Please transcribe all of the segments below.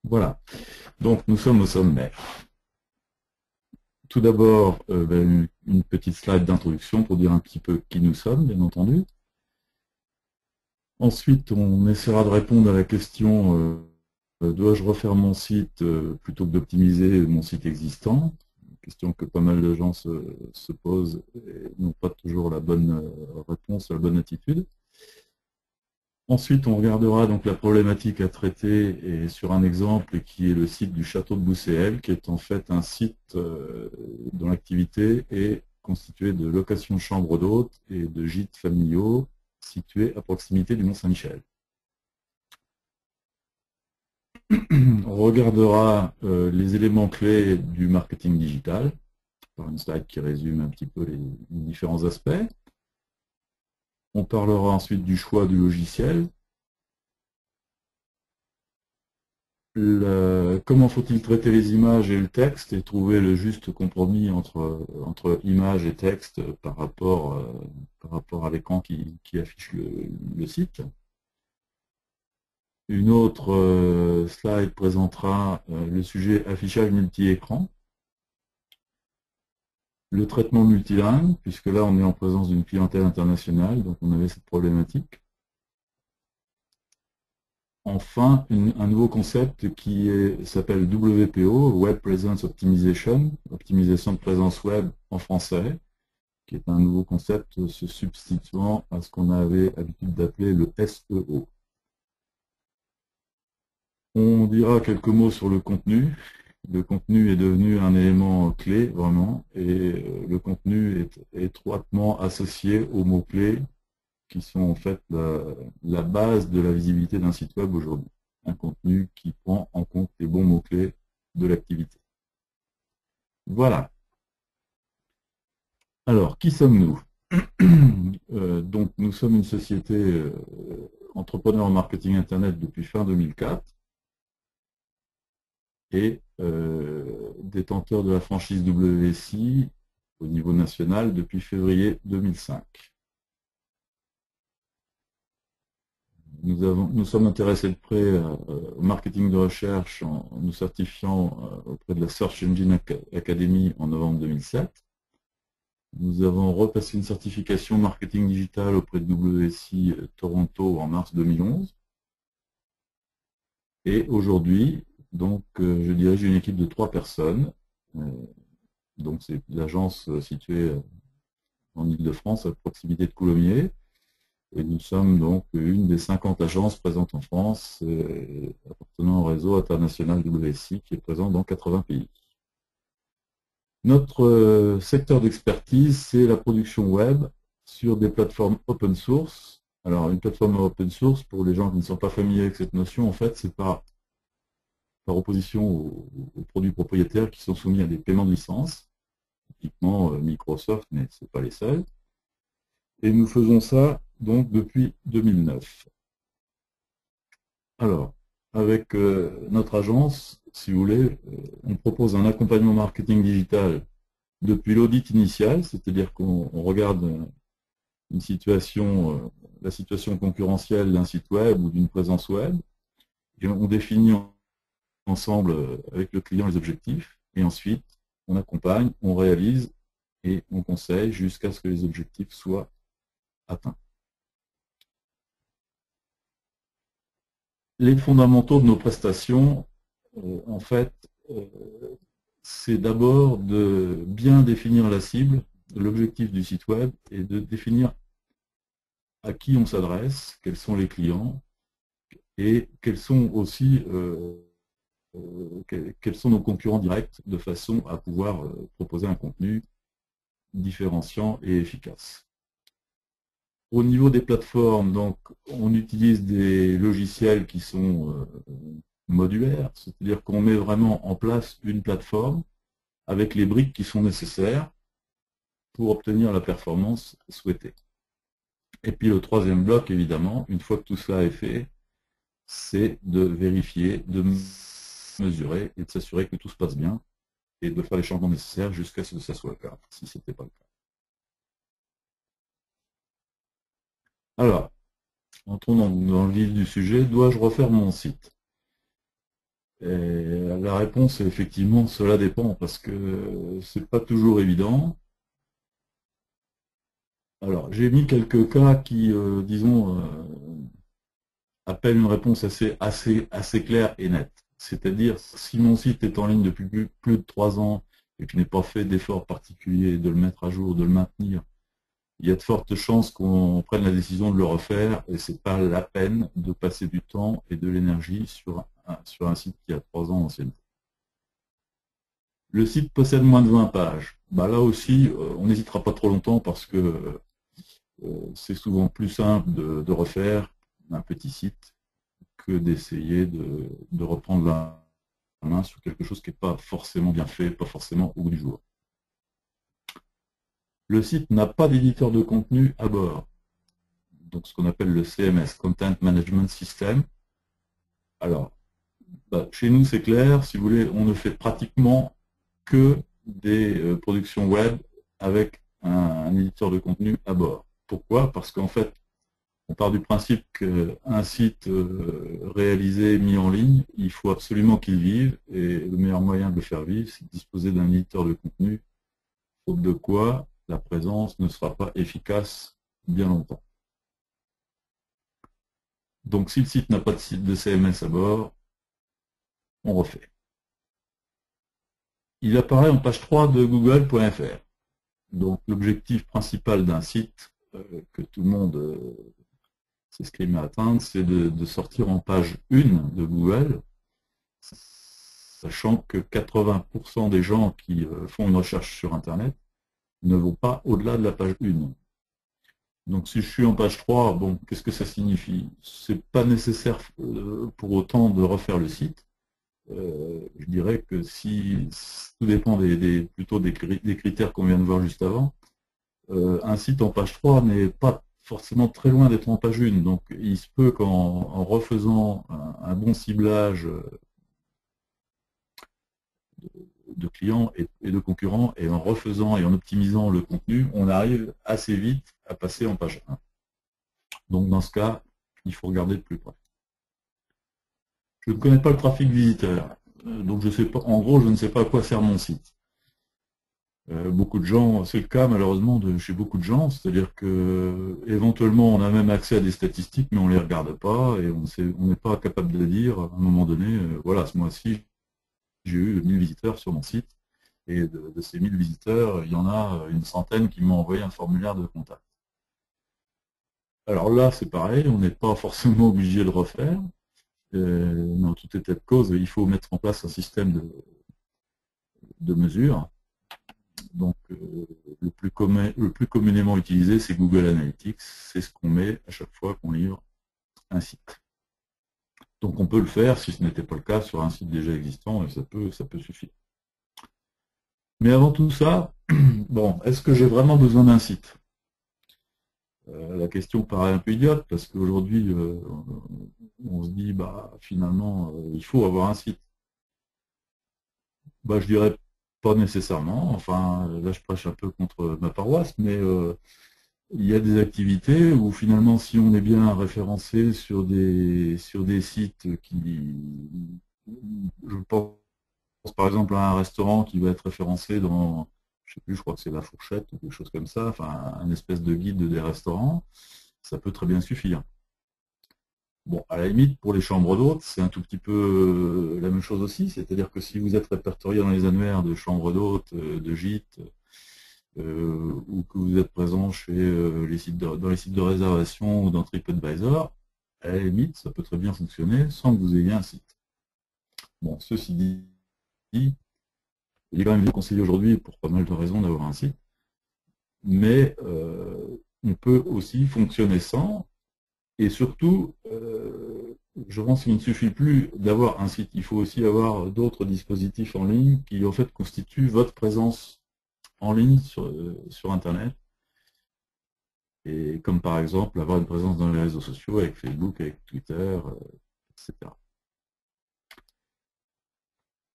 Voilà, donc nous sommes au sommaire. Tout d'abord, une petite slide d'introduction pour dire un petit peu qui nous sommes, bien entendu. Ensuite, on essaiera de répondre à la question dois-je refaire mon site plutôt que d'optimiser mon site existant? Une question que pas mal de gens se posent et n'ont pas toujours la bonne réponse, la bonne attitude. Ensuite, on regardera donc la problématique à traiter et sur un exemple qui est le site du château de Bousséel, qui est en fait un site dont l'activité est constituée de location de chambres d'hôtes et de gîtes familiaux situés à proximité du Mont-Saint-Michel. On regardera les éléments clés du marketing digital, par une slide qui résume un petit peu les différents aspects. On parlera ensuite du choix du logiciel. Comment faut-il traiter les images et le texte et trouver le juste compromis entre images et texte par rapport à l'écran qui affiche le site. Une autre slide présentera le sujet affichage multi-écran. Le traitement multilingue, puisque là on est en présence d'une clientèle internationale, donc on avait cette problématique. Enfin, un nouveau concept qui s'appelle WPO, Web Presence Optimization, optimisation de présence web en français, qui est un nouveau concept se substituant à ce qu'on avait l'habitude d'appeler le SEO. On dira quelques mots sur le contenu. Le contenu est devenu un élément clé, vraiment, et le contenu est étroitement associé aux mots-clés qui sont en fait la base de la visibilité d'un site web aujourd'hui. Un contenu qui prend en compte les bons mots-clés de l'activité. Voilà. Alors, qui sommes-nous? Donc, nous sommes une société entrepreneur en marketing Internet depuis fin 2004 et détenteur de la franchise WSI au niveau national depuis février 2005. Nous sommes intéressés de près au marketing de recherche en nous certifiant auprès de la Search Engine Academy en novembre 2007. Nous avons repassé une certification marketing digital auprès de WSI Toronto en mars 2011. Et aujourd'hui, donc, je dirige une équipe de 3 personnes. Donc, c'est l'agence située en Île-de-France, à proximité de Coulommiers. Et nous sommes donc une des 50 agences présentes en France, appartenant au réseau international WSI, qui est présent dans 80 pays. Notre secteur d'expertise, c'est la production web sur des plateformes open source. Alors, une plateforme open source, pour les gens qui ne sont pas familiers avec cette notion, en fait, c'est par opposition aux produits propriétaires qui sont soumis à des paiements de licence, typiquement Microsoft, mais ce n'est pas les seuls. Et nous faisons ça donc depuis 2009. Alors, avec notre agence, si vous voulez, on propose un accompagnement marketing digital depuis l'audit initial, c'est-à-dire qu'on regarde une situation, la situation concurrentielle d'un site web ou d'une présence web, et on définit ensemble avec le client les objectifs, et ensuite on accompagne, on réalise et on conseille jusqu'à ce que les objectifs soient atteints. Les fondamentaux de nos prestations, en fait, c'est d'abord de bien définir la cible, l'objectif du site web, et de définir à qui on s'adresse, quels sont les clients, et quels sont aussi quels sont nos concurrents directs, de façon à pouvoir proposer un contenu différenciant et efficace. Au niveau des plateformes, donc, on utilise des logiciels qui sont modulaires, c'est-à-dire qu'on met vraiment en place une plateforme avec les briques qui sont nécessaires pour obtenir la performance souhaitée. Et puis le troisième bloc, évidemment, une fois que tout cela est fait, c'est de vérifier, de mesurer et de s'assurer que tout se passe bien et de faire les changements nécessaires jusqu'à ce que ça soit le cas, si ce n'était pas le cas. Alors, entrons dans le vif du sujet, dois-je refaire mon site? Et la réponse est effectivement, cela dépend, parce que c'est pas toujours évident. Alors, j'ai mis quelques cas qui, disons, appellent une réponse assez claire et nette. C'est-à-dire, si mon site est en ligne depuis plus de 3 ans et que je n'ai pas fait d'effort particulier de le mettre à jour, de le maintenir, il y a de fortes chances qu'on prenne la décision de le refaire et c'est pas la peine de passer du temps et de l'énergie sur un site qui a 3 ans d'ancienneté. Le site possède moins de 20 pages. Bah là aussi, on n'hésitera pas trop longtemps parce que c'est souvent plus simple de refaire un petit site que d'essayer de reprendre la main sur quelque chose qui n'est pas forcément bien fait, pas forcément au bout du jour. Le site n'a pas d'éditeur de contenu à bord, donc ce qu'on appelle le CMS, Content Management System. Alors, chez nous c'est clair, si vous voulez, on ne fait pratiquement que des productions web avec un éditeur de contenu à bord. Pourquoi? Parce qu'en fait, on part du principe qu'un site réalisé, mis en ligne, il faut absolument qu'il vive, et le meilleur moyen de le faire vivre, c'est de disposer d'un éditeur de contenu, faute de quoi la présence ne sera pas efficace bien longtemps. Donc si le site n'a pas de site de CMS à bord, on refait. Il apparaît en page 3 de google.fr. Donc l'objectif principal d'un site que tout le monde s'escrime à atteindre, c'est de sortir en page 1 de Google, sachant que 80% des gens qui font une recherche sur Internet ne vont pas au-delà de la page 1. Donc si je suis en page 3, bon, qu'est-ce que ça signifie? C'est pas nécessaire pour autant de refaire le site. Je dirais que si tout dépend plutôt des critères qu'on vient de voir juste avant, un site en page 3 n'est pas forcément très loin d'être en page 1. Donc il se peut qu'en refaisant un bon ciblage de clients et de concurrents, et en refaisant et en optimisant le contenu, on arrive assez vite à passer en page 1. Donc dans ce cas, il faut regarder de plus près. Je ne connais pas le trafic visiteur, donc je sais pas, en gros, je ne sais pas à quoi sert mon site. Beaucoup de gens, c'est le cas malheureusement chez beaucoup de gens, c'est-à-dire que éventuellement on a même accès à des statistiques, mais on ne les regarde pas et on n'est pas capable de dire à un moment donné, voilà, ce mois-ci, j'ai eu 1000 visiteurs sur mon site, et de ces 1000 visiteurs, il y en a une centaine qui m'ont envoyé un formulaire de contact. Alors là, c'est pareil, on n'est pas forcément obligé de refaire, mais en tout état de cause, il faut mettre en place un système de mesure. Donc, le plus communément utilisé, c'est Google Analytics. C'est ce qu'on met à chaque fois qu'on livre un site. Donc, on peut le faire, si ce n'était pas le cas, sur un site déjà existant, et ça peut suffire. Mais avant tout ça, bon, est-ce que j'ai vraiment besoin d'un site? La question paraît un peu idiote, parce qu'aujourd'hui, on se dit, finalement, il faut avoir un site. Je dirais pas nécessairement. Enfin, là, je prêche un peu contre ma paroisse, mais il y a des activités où finalement, si on est bien référencé sur des sites je pense par exemple à un restaurant qui va être référencé dans, je sais plus, je crois que c'est La Fourchette ou quelque chose comme ça, enfin, un espèce de guide des restaurants, ça peut très bien suffire. Bon, à la limite, pour les chambres d'hôtes, c'est un tout petit peu la même chose aussi, c'est-à-dire que si vous êtes répertorié dans les annuaires de chambres d'hôtes, de gîtes, ou que vous êtes présent chez dans les sites de réservation ou dans TripAdvisor, à la limite, ça peut très bien fonctionner sans que vous ayez un site. Bon, ceci dit, il est quand même conseillé aujourd'hui, pour pas mal de raisons, d'avoir un site, mais on peut aussi fonctionner sans, et surtout, je pense qu'il ne suffit plus d'avoir un site, il faut aussi avoir d'autres dispositifs en ligne qui en fait constituent votre présence en ligne sur Internet, et comme par exemple avoir une présence dans les réseaux sociaux avec Facebook, avec Twitter, etc.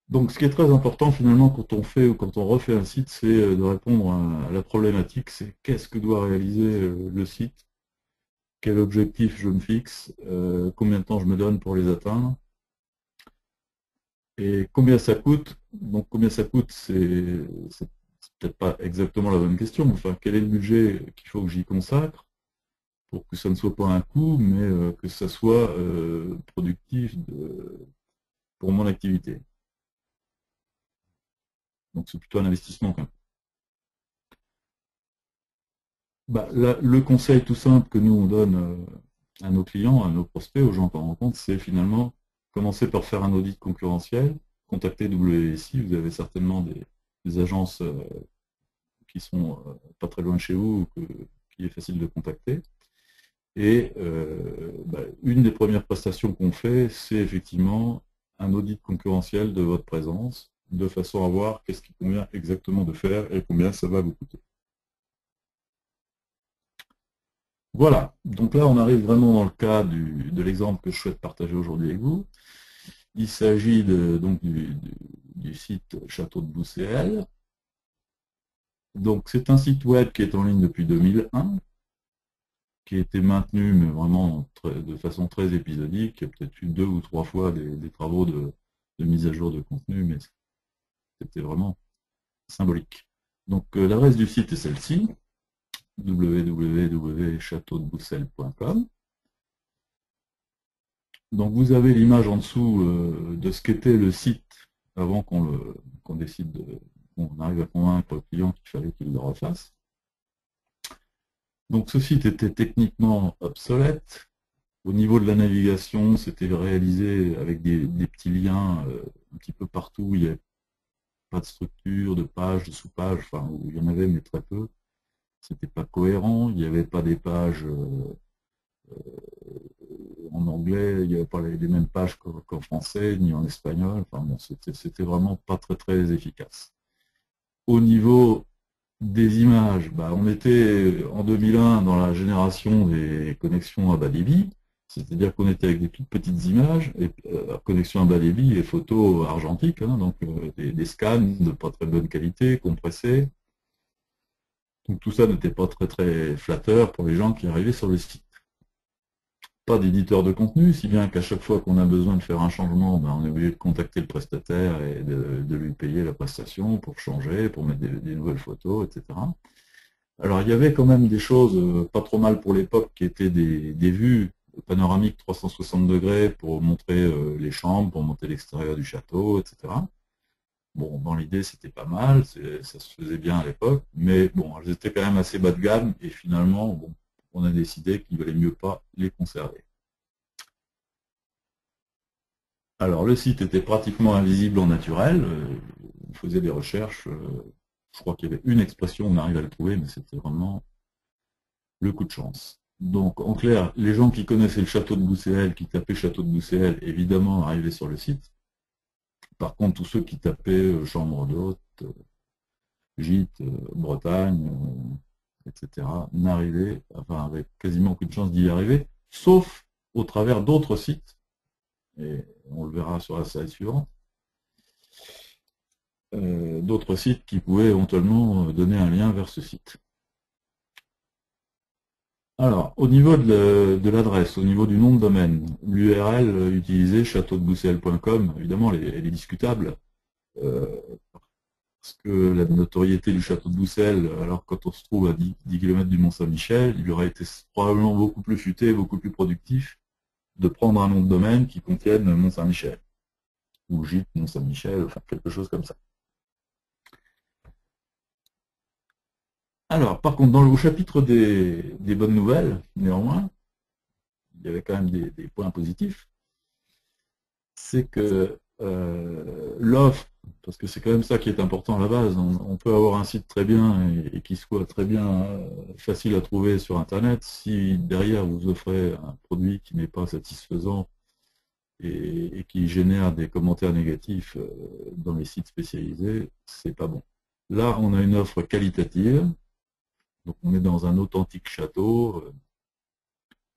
Donc ce qui est très important finalement quand on fait ou quand on refait un site, c'est de répondre à la problématique, c'est qu'est-ce que doit réaliser le site, quel objectif je me fixe, combien de temps je me donne pour les atteindre. Et combien ça coûte? Donc combien ça coûte, c'est peut-être pas exactement la bonne question, mais enfin, quel est le budget qu'il faut que j'y consacre pour que ça ne soit pas un coût, mais que ça soit productif pour mon activité. Donc c'est plutôt un investissement quand même. Bah, le conseil tout simple que nous on donne à nos clients, à nos prospects, aux gens qu'on rencontre, c'est finalement commencer par faire un audit concurrentiel, contacter WSI, vous avez certainement des agences qui sont pas très loin de chez vous, qui est facile de contacter. Et une des premières prestations qu'on fait, c'est effectivement un audit concurrentiel de votre présence, de façon à voir qu'est-ce qu'il convient exactement de faire et combien ça va vous coûter. Voilà, donc là on arrive vraiment dans le cas de l'exemple que je souhaite partager aujourd'hui avec vous. Il s'agit donc du site Château de Bousséel. Donc c'est un site web qui est en ligne depuis 2001, qui a été maintenu mais vraiment de façon très épisodique. Il y a peut-être eu 2 ou 3 fois des travaux de mise à jour de contenu, mais c'était vraiment symbolique. Donc l'adresse du site est celle-ci, www.châteaudeboussel.com. Donc vous avez l'image en dessous de ce qu'était le site avant qu'on décide on arrive à convaincre le client qu'il fallait qu'il le refasse. Donc ce site était techniquement obsolète. Au niveau de la navigation, c'était réalisé avec des petits liens un petit peu partout. Il n'y avait pas de structure, de page, de sous-page, enfin où il y en avait mais très peu. C'était pas cohérent. Il n'y avait pas des pages en anglais, il n'y avait pas les mêmes pages qu'en français, ni en espagnol. Enfin bon, c'était vraiment pas très efficace. Au niveau des images, on était en 2001 dans la génération des connexions à bas débit, c'est-à-dire qu'on était avec des toutes petites images, et connexion à bas débit et photos argentiques, hein, donc des scans de pas très bonne qualité, compressés. Donc tout ça n'était pas très flatteur pour les gens qui arrivaient sur le site. Pas d'éditeur de contenu, si bien qu'à chaque fois qu'on a besoin de faire un changement, on est obligé de contacter le prestataire et de lui payer la prestation pour changer, pour mettre des nouvelles photos, etc. Alors il y avait quand même des choses pas trop mal pour l'époque qui étaient des vues panoramiques 360 degrés pour montrer les chambres, pour montrer l'extérieur du château, etc. Bon, dans l'idée c'était pas mal, ça se faisait bien à l'époque, mais bon, elles étaient quand même assez bas de gamme et finalement, bon, on a décidé qu'il valait mieux pas les conserver. Alors le site était pratiquement invisible en naturel, on faisait des recherches, je crois qu'il y avait une expression, on arrive à le trouver, mais c'était vraiment le coup de chance. Donc en clair, les gens qui connaissaient le château de Bousséel, qui tapaient château de Bousséel, évidemment arrivaient sur le site. Par contre, tous ceux qui tapaient chambre d'hôte, gîte, Bretagne, etc., n'arrivaient, enfin avec quasiment aucune chance d'y arriver, sauf au travers d'autres sites, et on le verra sur la slide suivante, d'autres sites qui pouvaient éventuellement donner un lien vers ce site. Alors, au niveau de l'adresse, au niveau du nom de domaine, l'URL utilisée, châteaudeboussel.com, évidemment, elle est discutable, parce que la notoriété du château de Boussel, alors quand on se trouve à 10 km du Mont-Saint-Michel, il aurait été probablement beaucoup plus futé, beaucoup plus productif de prendre un nom de domaine qui contienne Mont-Saint-Michel, ou gîte Mont-Saint-Michel, enfin quelque chose comme ça. Alors, par contre, au chapitre des bonnes nouvelles, néanmoins, il y avait quand même des points positifs, c'est que l'offre, parce que c'est quand même ça qui est important à la base, on peut avoir un site très bien et qui soit très bien facile à trouver sur Internet, si derrière vous offrez un produit qui n'est pas satisfaisant et qui génère des commentaires négatifs dans les sites spécialisés, c'est pas bon. Là, on a une offre qualitative, donc on est dans un authentique château,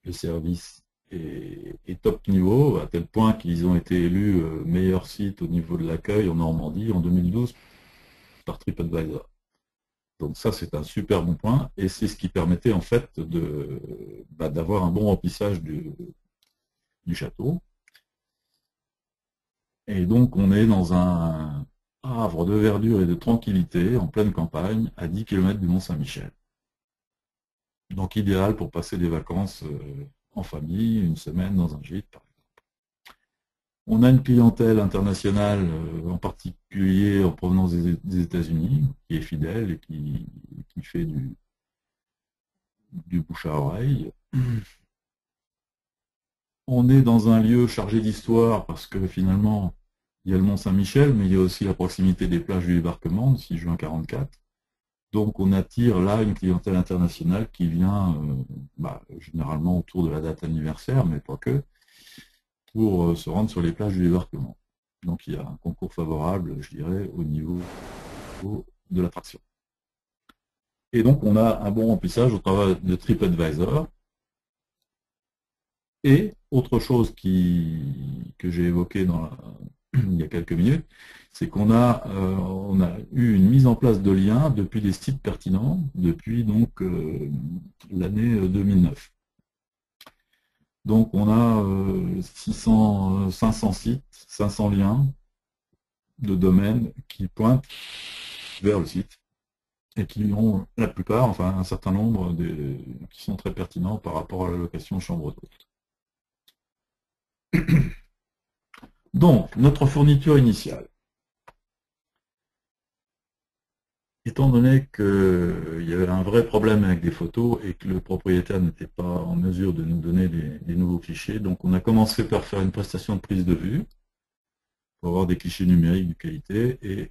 le service est top niveau, à tel point qu'ils ont été élus meilleur site au niveau de l'accueil en Normandie en 2012 par TripAdvisor. Donc ça, c'est un super bon point, et c'est ce qui permettait en fait d'avoir un bon remplissage du château. Et donc on est dans un havre de verdure et de tranquillité en pleine campagne à 10 km du Mont-Saint-Michel. Donc idéal pour passer des vacances en famille, une semaine dans un gîte par exemple. On a une clientèle internationale, en particulier en provenance des États-Unis, qui est fidèle et qui fait du bouche à oreille. On est dans un lieu chargé d'histoire parce que finalement, il y a le Mont-Saint-Michel, mais il y a aussi la proximité des plages du débarquement, de 6 juin 44. Donc on attire là une clientèle internationale qui vient généralement autour de la date anniversaire, mais pas que, pour se rendre sur les plages du débarquement. Donc il y a un concours favorable, je dirais, au niveau de l'attraction. Et donc on a un bon remplissage au travers de TripAdvisor. Et autre chose que j'ai évoqué il y a quelques minutes, c'est on a eu une mise en place de liens depuis des sites pertinents, depuis donc l'année 2009. Donc on a 500 sites, 500 liens de domaines qui pointent vers le site et qui ont la plupart, enfin un certain nombre qui sont très pertinents par rapport à la location chambre d'hôte. Donc, notre fourniture initiale. Étant donné qu'il y avait un vrai problème avec des photos et que le propriétaire n'était pas en mesure de nous donner des nouveaux clichés, donc on a commencé par faire une prestation de prise de vue pour avoir des clichés numériques de qualité et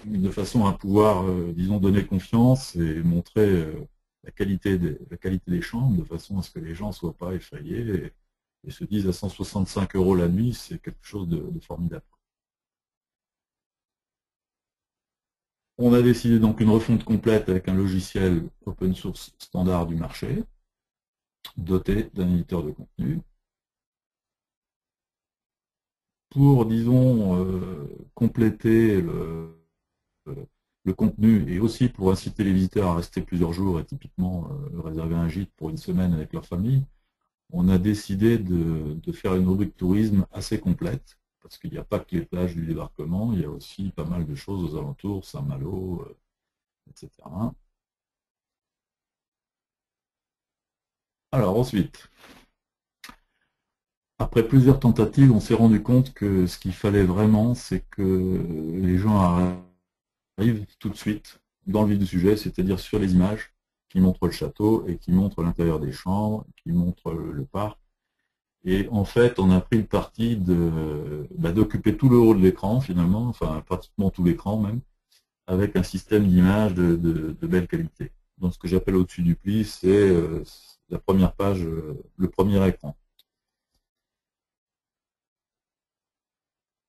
de façon à pouvoir, disons, donner confiance et montrer la qualité des chambres de façon à ce que les gens ne soient pas effrayés et se disent à 165 € la nuit, c'est quelque chose de formidable. On a décidé donc une refonte complète avec un logiciel open source standard du marché, doté d'un éditeur de contenu, pour, disons, compléter le contenu et aussi pour inciter les visiteurs à rester plusieurs jours et typiquement réserver un gîte pour une semaine avec leur famille. On a décidé de faire une rubrique tourisme assez complète, parce qu'il n'y a pas que les plages du débarquement, il y a aussi pas mal de choses aux alentours, Saint-Malo, etc. Alors ensuite, après plusieurs tentatives, on s'est rendu compte que ce qu'il fallait vraiment, c'est que les gens arrivent tout de suite dans le vif du sujet, c'est-à-dire sur les images qui montrent le château et qui montrent l'intérieur des chambres, qui montrent le parc. Et en fait, on a pris le parti d'occuper tout le haut de l'écran finalement, enfin pratiquement tout l'écran même, avec un système d'images de belle qualité. Donc ce que j'appelle au-dessus du pli, c'est la première page, le premier écran.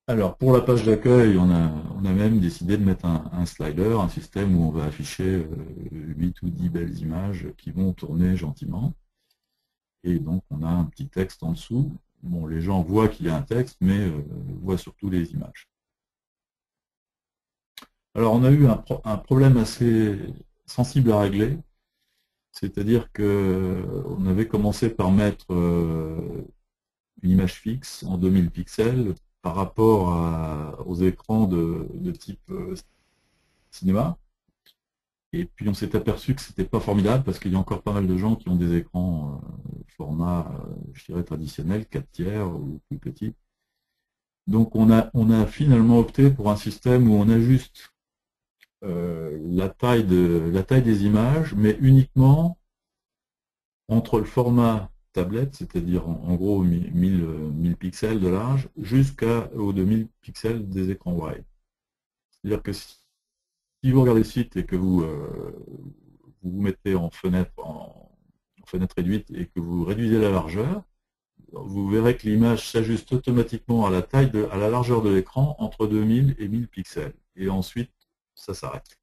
Alors, pour la page d'accueil, on a même décidé de mettre un slider, un système où on va afficher 8 ou 10 belles images qui vont tourner gentiment. Et donc, on a un petit texte en dessous. Bon, les gens voient qu'il y a un texte, mais voient surtout les images. Alors, on a eu un problème assez sensible à régler. C'est-à-dire qu'on avait commencé par mettre une image fixe en 2000 pixels par rapport aux écrans de type cinéma. Et puis on s'est aperçu que c'était pas formidable parce qu'il y a encore pas mal de gens qui ont des écrans format, je dirais, traditionnel, 4 tiers ou plus petit. Donc on a finalement opté pour un système où on ajuste la taille des images, mais uniquement entre le format tablette, c'est-à-dire en gros 1000 pixels de large, jusqu'aux 2000 pixels des écrans wide. C'est-à-dire que si vous regardez le site et que vous mettez en fenêtre réduite et que vous réduisez la largeur, vous verrez que l'image s'ajuste automatiquement à à la largeur de l'écran entre 2000 et 1000 pixels. Et ensuite, ça s'arrête.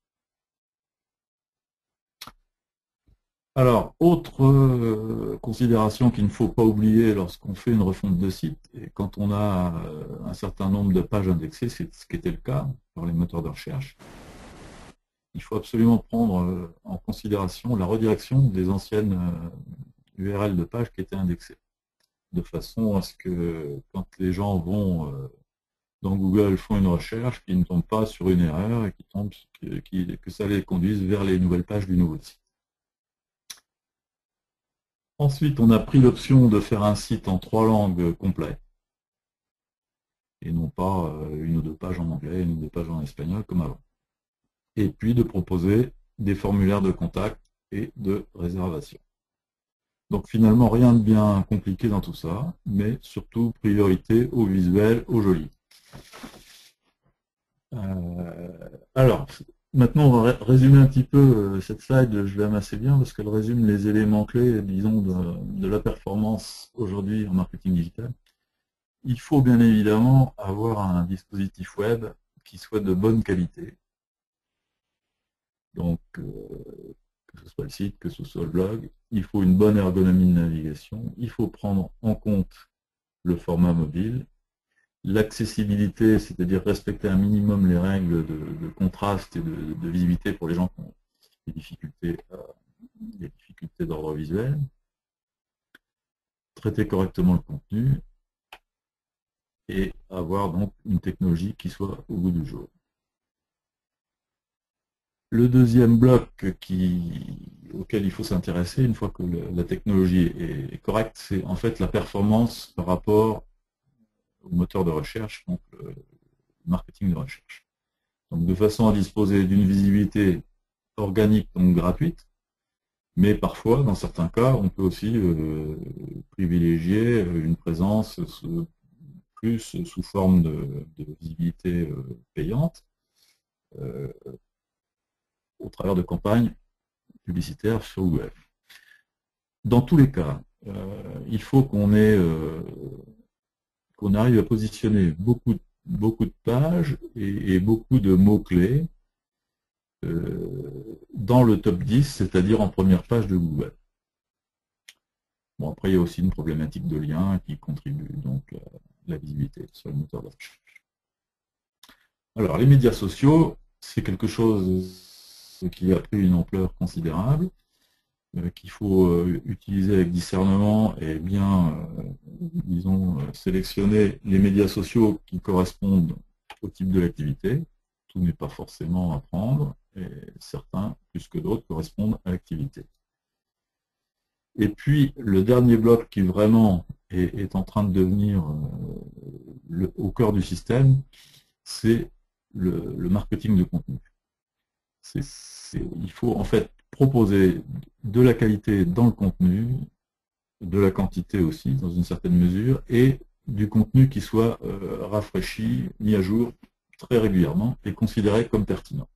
Alors, autre considération qu'il ne faut pas oublier lorsqu'on fait une refonte de site, et quand on a un certain nombre de pages indexées, c'est ce qui était le cas par les moteurs de recherche, il faut absolument prendre en considération la redirection des anciennes URL de pages qui étaient indexées. de façon à ce que quand les gens vont dans Google, font une recherche, qu'ils ne tombent pas sur une erreur et que ça les conduise vers les nouvelles pages du nouveau site. Ensuite, on a pris l'option de faire un site en 3 langues complet, et non pas une ou deux pages en anglais, une ou deux pages en espagnol comme avant. Et puis de proposer des formulaires de contact et de réservation. Donc finalement, rien de bien compliqué dans tout ça, mais surtout priorité au visuel, au joli. Alors, maintenant, on va résumer un petit peu cette slide, je l'aime assez bien parce qu'elle résume les éléments clés, disons, de la performance aujourd'hui en marketing digital. Il faut bien évidemment avoir un dispositif web qui soit de bonne qualité. Donc, que ce soit le site, que ce soit le blog, il faut une bonne ergonomie de navigation, il faut prendre en compte le format mobile, l'accessibilité, c'est-à-dire respecter un minimum les règles de contraste et de visibilité pour les gens qui ont des difficultés d'ordre visuel, traiter correctement le contenu et avoir donc une technologie qui soit au goût du jour. Le deuxième bloc auquel il faut s'intéresser, une fois que la technologie est correcte, c'est en fait la performance par rapport au moteur de recherche, donc le marketing de recherche. Donc de façon à disposer d'une visibilité organique, donc gratuite, mais parfois, dans certains cas, on peut aussi privilégier une présence plus sous forme de visibilité payante au travers de campagnes publicitaires sur Google. Dans tous les cas, il faut qu'on arrive à positionner beaucoup de pages et beaucoup de mots-clés dans le top 10, c'est-à-dire en première page de Google. Bon, après, il y a aussi une problématique de lien qui contribue donc à la visibilité sur le moteur de recherche. Alors, les médias sociaux, c'est quelque chose qui a pris une ampleur considérable, qu'il faut utiliser avec discernement et bien, disons, sélectionner les médias sociaux qui correspondent au type de l'activité. Tout n'est pas forcément à prendre, et certains, plus que d'autres, correspondent à l'activité. Et puis, le dernier bloc qui vraiment est en train de devenir au cœur du système, c'est le marketing de contenu. Il faut en fait proposer de la qualité dans le contenu, de la quantité aussi, dans une certaine mesure, et du contenu qui soit rafraîchi, mis à jour très régulièrement et considéré comme pertinent.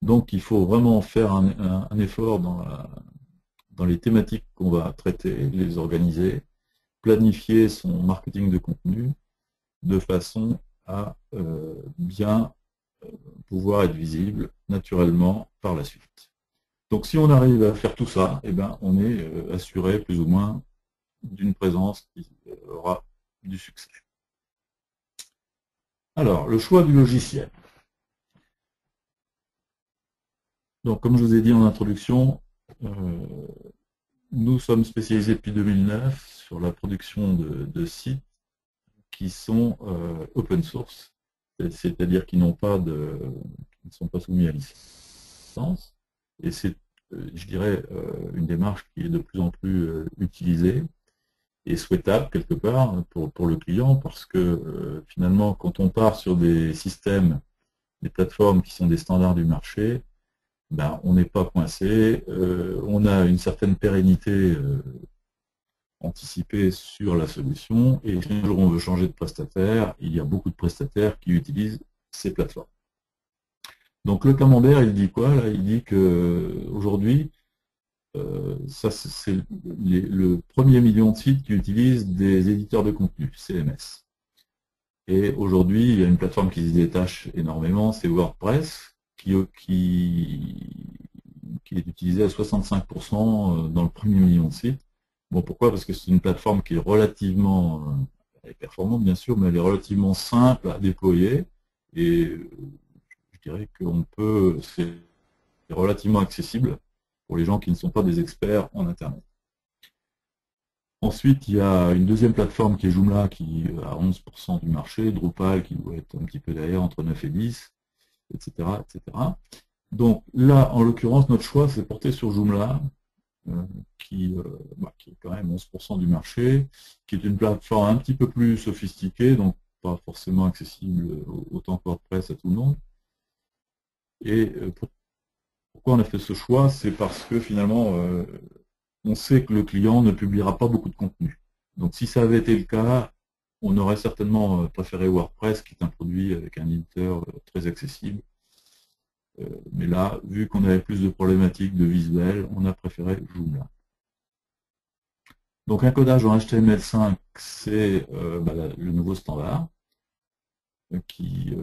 Donc il faut vraiment faire un effort dans les thématiques qu'on va traiter, les organiser, planifier son marketing de contenu de façon à bien pouvoir être visible naturellement par la suite. Donc si on arrive à faire tout ça, eh ben, on est assuré plus ou moins d'une présence qui aura du succès. Alors, le choix du logiciel. Donc, comme je vous ai dit en introduction, nous sommes spécialisés depuis 2009 sur la production de sites qui sont open source, c'est-à-dire qui ne sont pas soumis à licence. Et c'est, je dirais, une démarche qui est de plus en plus utilisée et souhaitable quelque part pour le client, parce que finalement, quand on part sur des systèmes, des plateformes qui sont des standards du marché, ben, on n'est pas coincé, on a une certaine pérennité anticipée sur la solution, et si un jour on veut changer de prestataire, il y a beaucoup de prestataires qui utilisent ces plateformes. Donc le camembert, il dit quoi là? Il dit que aujourd'hui, ça c'est le premier million de sites qui utilisent des éditeurs de contenu, CMS. Et aujourd'hui, il y a une plateforme qui se détache énormément, c'est WordPress, qui est utilisée à 65% dans le premier million de sites. Bon, pourquoi? Parce que c'est une plateforme qui est relativement, elle est performante bien sûr, mais elle est relativement simple à déployer, et je dirais c'est relativement accessible pour les gens qui ne sont pas des experts en Internet. Ensuite, il y a une deuxième plateforme qui est Joomla qui a 11% du marché, Drupal qui doit être un petit peu derrière, entre 9 et 10, etc. etc. Donc là, en l'occurrence, notre choix s'est porté sur Joomla, qui est quand même 11% du marché, qui est une plateforme un petit peu plus sophistiquée, donc pas forcément accessible autant que WordPress à tout le monde. Et pourquoi on a fait ce choix? C'est parce que finalement, on sait que le client ne publiera pas beaucoup de contenu. Donc si ça avait été le cas, on aurait certainement préféré WordPress, qui est un produit avec un éditeur très accessible. Mais là, vu qu'on avait plus de problématiques de visuel, on a préféré Joomla. Donc un codage en HTML5, c'est le nouveau standard qui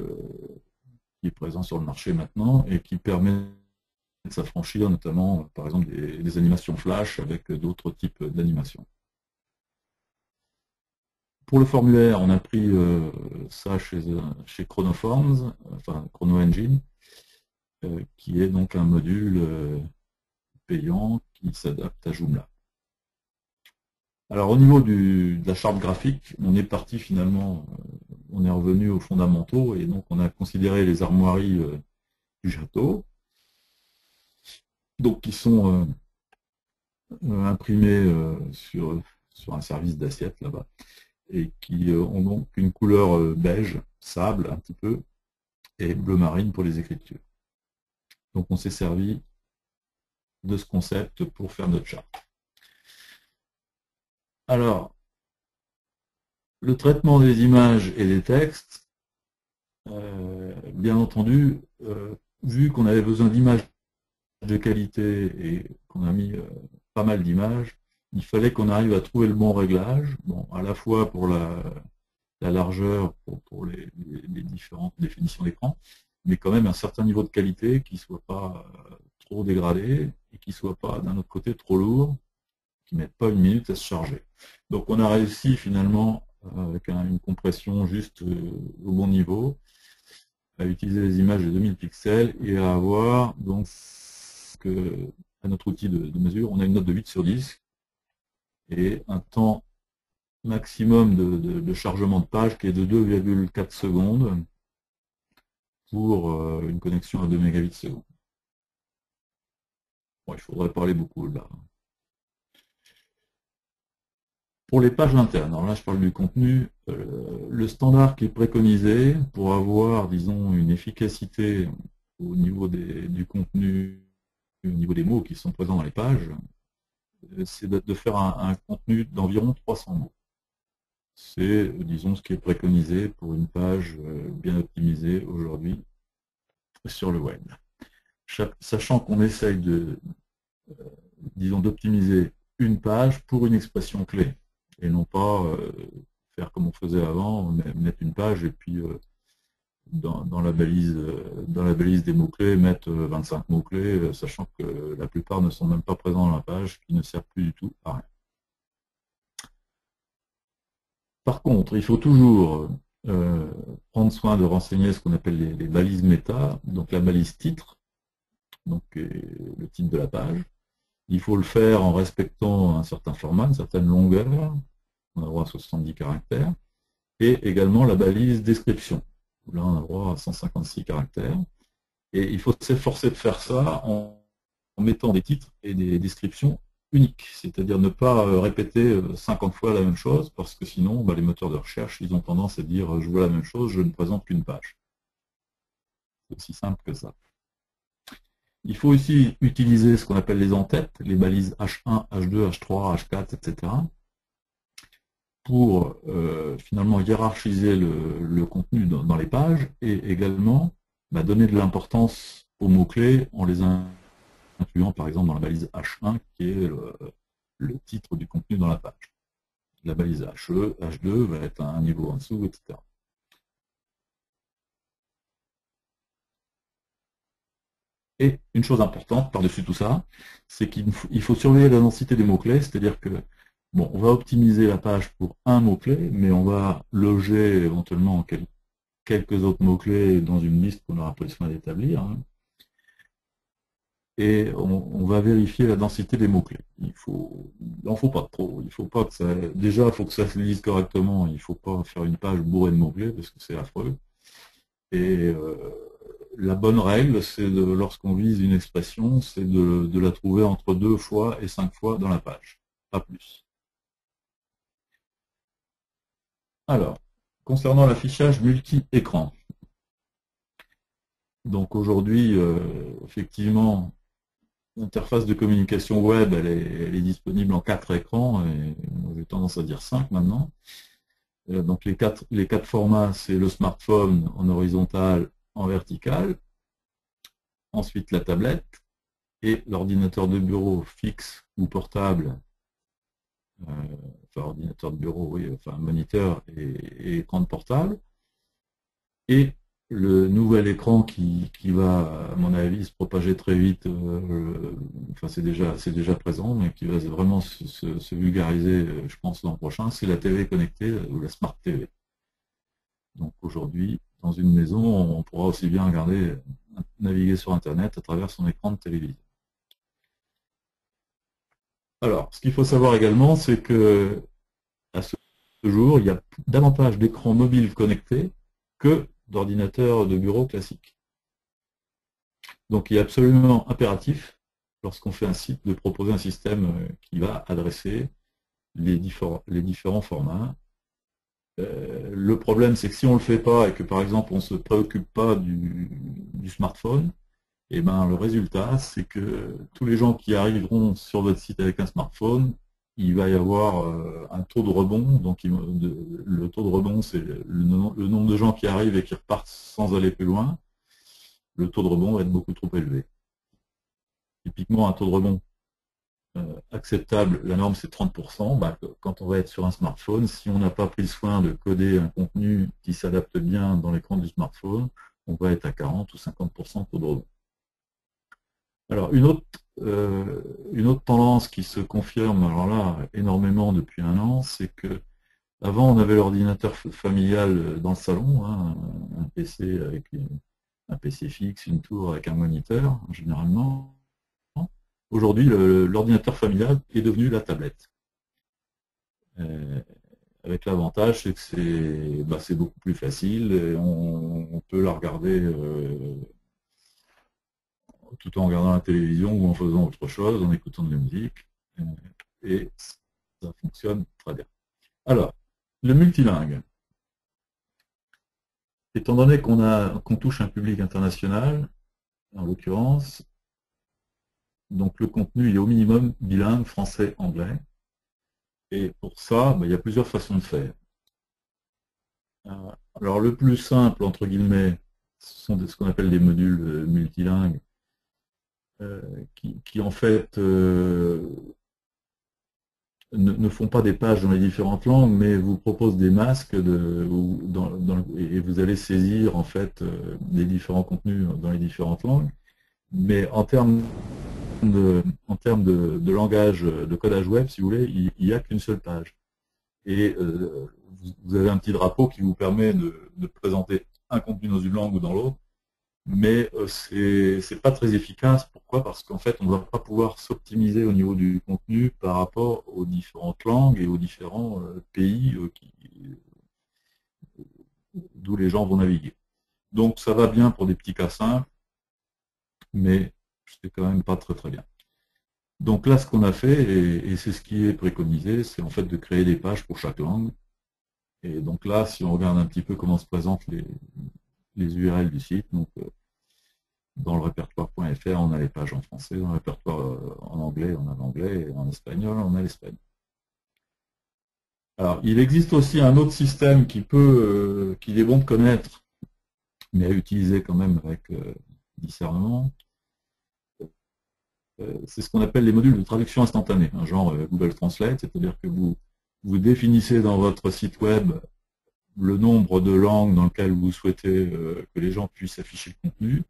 est présent sur le marché maintenant et qui permet de s'affranchir notamment, par exemple, des animations flash avec d'autres types d'animations. Pour le formulaire, on a pris ça chez Chronoforms, enfin ChronoEngine, qui est donc un module payant qui s'adapte à Joomla. Alors au niveau de la charte graphique, on est parti finalement, on est revenu aux fondamentaux et donc on a considéré les armoiries du château, donc qui sont imprimées sur un service d'assiette là-bas et qui ont donc une couleur beige, sable un petit peu, et bleu marine pour les écritures. Donc on s'est servi de ce concept pour faire notre charte. Alors, le traitement des images et des textes, bien entendu, vu qu'on avait besoin d'images de qualité et qu'on a mis pas mal d'images, il fallait qu'on arrive à trouver le bon réglage, bon, à la fois pour la largeur, pour les différentes définitions d'écran, mais quand même un certain niveau de qualité qui ne soit pas trop dégradé et qui ne soit pas d'un autre côté trop lourd, qui ne mette pas une minute à se charger. Donc on a réussi finalement avec une compression juste au bon niveau, à utiliser les images de 2000 pixels et à avoir donc à notre outil de mesure, on a une note de 8 sur 10 et un temps maximum de chargement de page qui est de 2,4 secondes pour une connexion à 2 mégabits seconde. Bon, il faudrait parler beaucoup là. Pour les pages internes, alors là je parle du contenu, le standard qui est préconisé pour avoir, disons, une efficacité au niveau du contenu, au niveau des mots qui sont présents dans les pages, c'est de faire un contenu d'environ 300 mots. C'est, disons, ce qui est préconisé pour une page bien optimisée aujourd'hui sur le web. Sachant qu'on essaye disons, d'optimiser une page pour une expression clé, et non pas faire comme on faisait avant, mettre une page et puis dans la balise des mots-clés, mettre 25 mots-clés, sachant que la plupart ne sont même pas présents dans la page, qui ne servent plus du tout à rien. Par contre, il faut toujours prendre soin de renseigner ce qu'on appelle les balises méta, donc la balise titre, donc le titre de la page. Il faut le faire en respectant un certain format, une certaine longueur, on a droit à 70 caractères, et également la balise description. Là, on a droit à 156 caractères. Et il faut s'efforcer de faire ça en mettant des titres et des descriptions uniques, c'est-à-dire ne pas répéter 50 fois la même chose, parce que sinon, les moteurs de recherche, ils ont tendance à dire je veux la même chose, je ne présente qu'une page. C'est aussi simple que ça. Il faut aussi utiliser ce qu'on appelle les en-têtes, les balises H1, H2, H3, H4, etc. pour finalement hiérarchiser le contenu dans les pages et également donner de l'importance aux mots-clés en les incluant par exemple dans la balise H1 qui est le titre du contenu dans la page. La balise H2 va être un niveau en dessous, etc. Et une chose importante par-dessus tout ça, c'est qu'il faut surveiller la densité des mots-clés, c'est-à-dire que bon, on va optimiser la page pour un mot-clé, mais on va loger éventuellement quelques autres mots-clés dans une liste qu'on aura pris soin d'établir. et on va vérifier la densité des mots-clés. Il n'en faut pas trop. Il faut pas que ça, déjà, il faut que ça se lise correctement. Il ne faut pas faire une page bourrée de mots-clés parce que c'est affreux. Et la bonne règle, c'est lorsqu'on vise une expression, c'est de la trouver entre 2 fois et 5 fois dans la page, pas plus. Alors, concernant l'affichage multi-écran. Donc aujourd'hui, effectivement, l'interface de communication web, elle est disponible en 4 écrans, et j'ai tendance à dire 5 maintenant. Donc les quatre formats, c'est le smartphone en horizontal, en vertical, ensuite la tablette, et l'ordinateur de bureau fixe ou portable, enfin ordinateur de bureau, oui, enfin moniteur et écran de portable, et le nouvel écran qui va, à mon avis, se propager très vite, enfin c'est déjà présent, mais qui va vraiment se vulgariser, je pense, l'an prochain, c'est la TV connectée ou la Smart TV. Donc aujourd'hui, dans une maison, on pourra aussi bien regarder, naviguer sur Internet à travers son écran de télévision. Alors, ce qu'il faut savoir également, c'est que à ce jour, il y a davantage d'écrans mobiles connectés que d'ordinateurs de bureau classiques. Donc il est absolument impératif, lorsqu'on fait un site, de proposer un système qui va adresser les différents formats. Le problème, c'est que si on ne le fait pas et que par exemple on ne se préoccupe pas du smartphone, et ben, le résultat, c'est que tous les gens qui arriveront sur votre site avec un smartphone, il va y avoir un taux de rebond. Donc, le taux de rebond, c'est le nombre de gens qui arrivent et qui repartent sans aller plus loin. Le taux de rebond va être beaucoup trop élevé. Typiquement, un taux de rebond acceptable, la norme c'est 30%. Bah, quand on va être sur un smartphone, si on n'a pas pris le soin de coder un contenu qui s'adapte bien dans l'écran du smartphone, on va être à 40 ou 50% de taux de rebond. Alors, une autre tendance qui se confirme, alors là, énormément depuis un an, c'est que avant on avait l'ordinateur familial dans le salon, hein, un PC avec un PC fixe, une tour avec un moniteur, généralement. Aujourd'hui, l'ordinateur familial est devenu la tablette. Avec l'avantage, c'est que c'est beaucoup plus facile, et on peut la regarder tout en regardant la télévision ou en faisant autre chose, en écoutant de la musique, et ça fonctionne très bien. Alors, le multilingue. Étant donné qu'on touche un public international, en l'occurrence, donc le contenu est au minimum bilingue, français-anglais, et pour ça, il y a plusieurs façons de faire. Alors le plus simple, entre guillemets, ce sont ce qu'on appelle des modules multilingues, qui en fait ne font pas des pages dans les différentes langues, mais vous proposent des masques et vous allez saisir en fait les différents contenus dans les différentes langues. Mais en termes de langage, de codage web, si vous voulez, il n'y a qu'une seule page. Et vous avez un petit drapeau qui vous permet de présenter un contenu dans une langue ou dans l'autre, mais c'est pas très efficace. Pourquoi? Parce qu'en fait, on ne va pas pouvoir s'optimiser au niveau du contenu par rapport aux différentes langues et aux différents pays d'où les gens vont naviguer. Donc ça va bien pour des petits cas simples, mais c'est quand même pas très très bien. Donc là, ce qu'on a fait, et c'est ce qui est préconisé, c'est en fait de créer des pages pour chaque langue. Et donc là, si on regarde un petit peu comment se présentent les URL du site, donc dans le répertoire.fr, on a les pages en français, dans le répertoire en anglais, on a l'anglais, et en espagnol, on a l'espagnol. Alors, il existe aussi un autre système qu'il est bon de connaître, mais à utiliser quand même avec discernement. C'est ce qu'on appelle les modules de traduction instantanée, un genre Google Translate, c'est-à-dire que vous définissez dans votre site web le nombre de langues dans lesquelles vous souhaitez que les gens puissent afficher le contenu.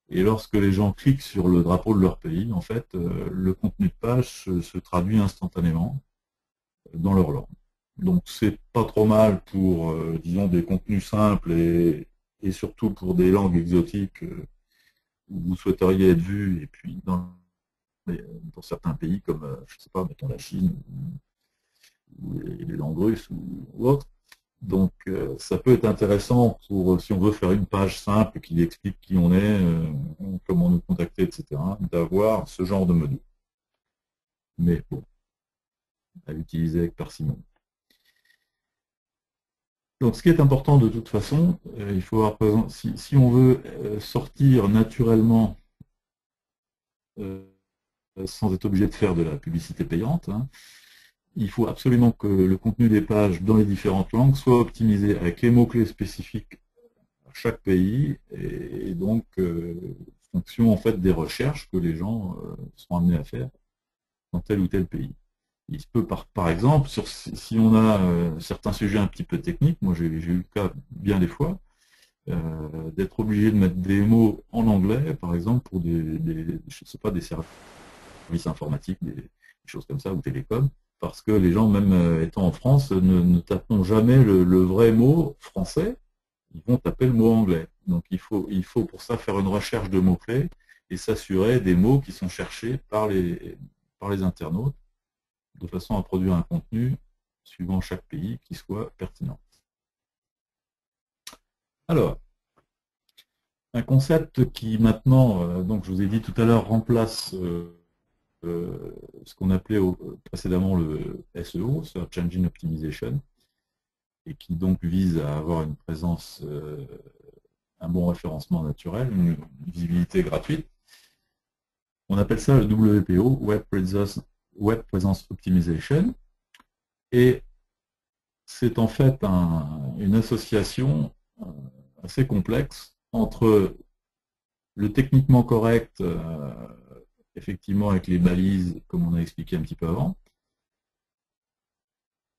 Et lorsque les gens cliquent sur le drapeau de leur pays, en fait, le contenu de page se traduit instantanément dans leur langue. Donc c'est pas trop mal pour, disons, des contenus simples et surtout pour des langues exotiques où vous souhaiteriez être vu, et puis dans certains pays comme, je ne sais pas, mettons la Chine, ou les langues russes, ou autres. Donc ça peut être intéressant pour, si on veut faire une page simple qui explique qui on est, comment nous contacter, etc., d'avoir ce genre de module. Mais bon, à utiliser avec parcimonie. Donc ce qui est important de toute façon, il faut avoir présent, si on veut sortir naturellement sans être obligé de faire de la publicité payante, hein, il faut absolument que le contenu des pages dans les différentes langues soit optimisé avec les mots-clés spécifiques à chaque pays et donc fonction en fait des recherches que les gens sont amenés à faire dans tel ou tel pays. Il se peut par exemple, si on a certains sujets un petit peu techniques, moi j'ai eu le cas bien des fois, d'être obligé de mettre des mots en anglais, par exemple, pour je sais pas, des services informatiques, des choses comme ça, ou télécom, parce que les gens, même étant en France, ne taperont jamais le vrai mot français, ils vont taper le mot anglais. Donc il faut pour ça faire une recherche de mots-clés et s'assurer des mots qui sont cherchés par les internautes, de façon à produire un contenu suivant chaque pays qui soit pertinent. Alors, un concept qui maintenant, donc je vous ai dit tout à l'heure, remplace ce qu'on appelait précédemment le SEO, Search Engine Optimization, et qui donc vise à avoir une présence, un bon référencement naturel, une visibilité gratuite. On appelle ça le WPO, Web Presence Optimization, et c'est en fait une association assez complexe entre le techniquement correct, effectivement avec les balises, comme on a expliqué un petit peu avant,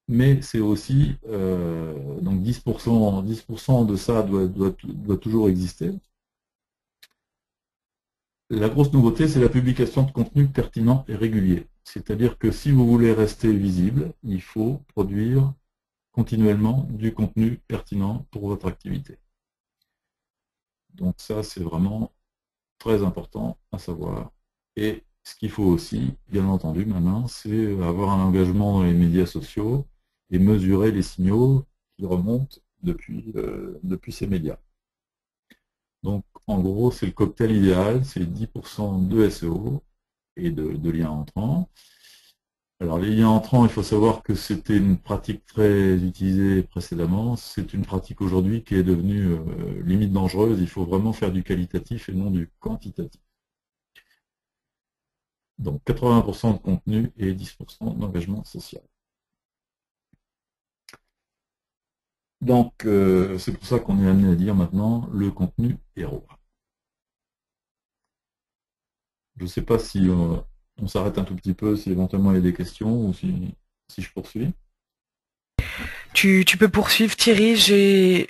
mais c'est aussi, donc 10% de ça doit toujours exister. La grosse nouveauté, c'est la publication de contenu pertinent et régulier. C'est-à-dire que si vous voulez rester visible, il faut produire continuellement du contenu pertinent pour votre activité. Donc ça, c'est vraiment très important à savoir. Et ce qu'il faut aussi, bien entendu, maintenant, c'est avoir un engagement dans les médias sociaux et mesurer les signaux qui remontent depuis ces médias. Donc, en gros, c'est le cocktail idéal, c'est 10% de SEO et de liens entrants. Alors, les liens entrants, il faut savoir que c'était une pratique très utilisée précédemment. C'est une pratique aujourd'hui qui est devenue limite dangereuse. Il faut vraiment faire du qualitatif et non du quantitatif. Donc, 80% de contenu et 10% d'engagement social. Donc, c'est pour ça qu'on est amené à dire maintenant le contenu héros. Je ne sais pas si on s'arrête un tout petit peu, si éventuellement il y a des questions ou si je poursuis. Tu peux poursuivre, Thierry. J'ai